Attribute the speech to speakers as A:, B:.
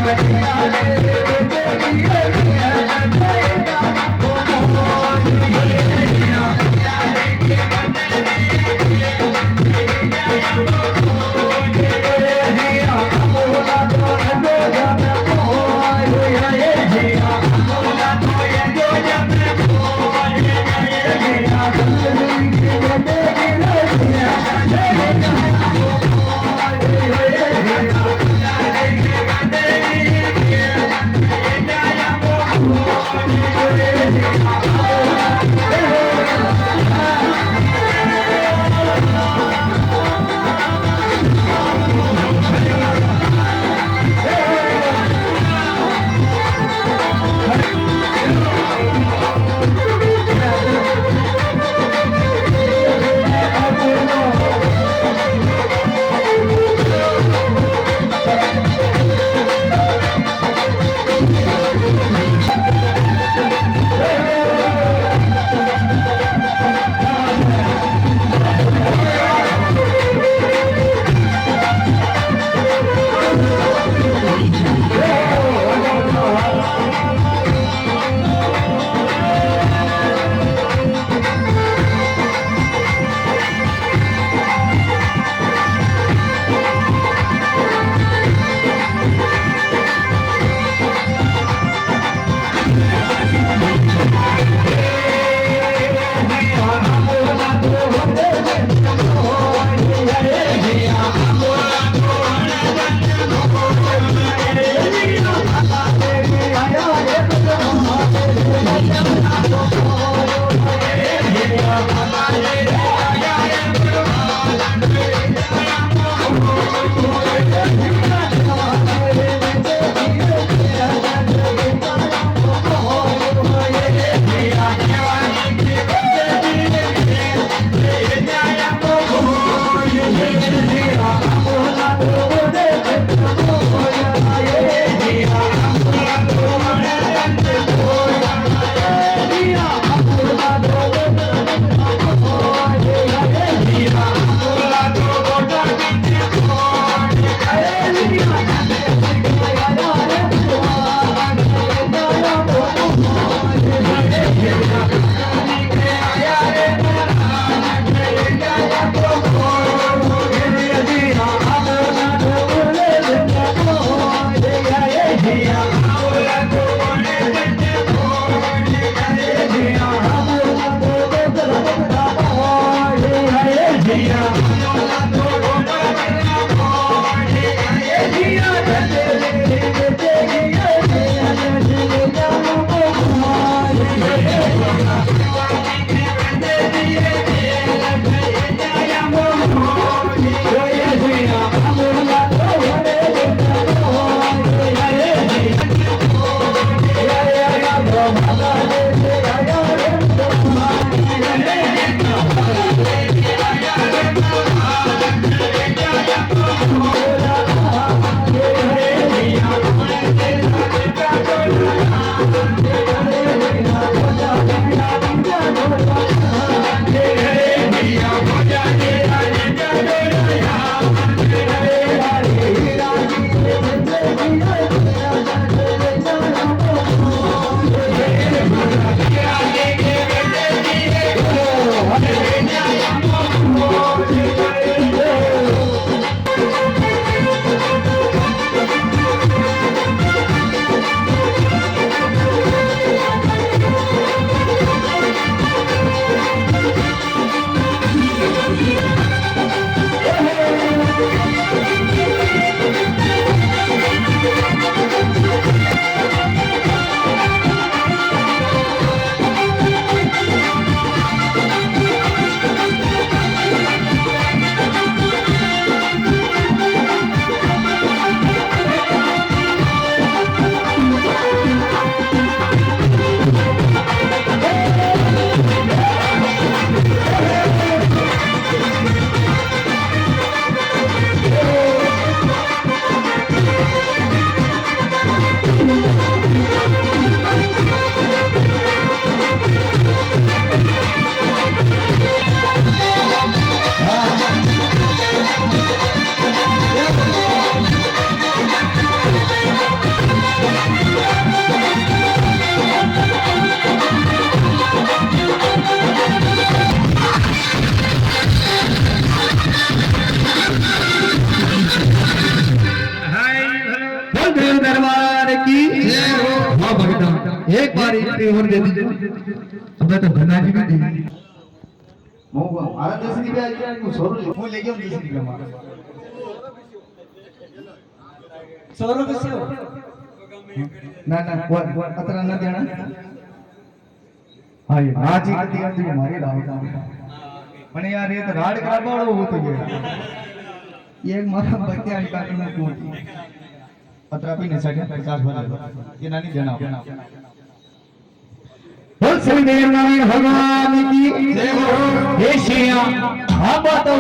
A: Thank you. Baldev दरबार की जय हो। हाँ भगता एक बार इतनी और दे दीजिए। अब तो घना जी भी दी
B: वो आरा देसी की भी आई है वो सोरो वो ले गया देसी की हमारा
C: 100 रुपए से हो
B: ना ना वो अतरा ना देना हाँ ये आज ही करती है हमारी राव का मने यार ये तो राड का बाड़ो हो तो ये एक मारा बच्चे आई का करना क्यों अतरा भी नहीं सके 50 भर ये ना नहीं देना
A: बोल श्री देव नारायण भगवान की जय हो। हे श्री आप तो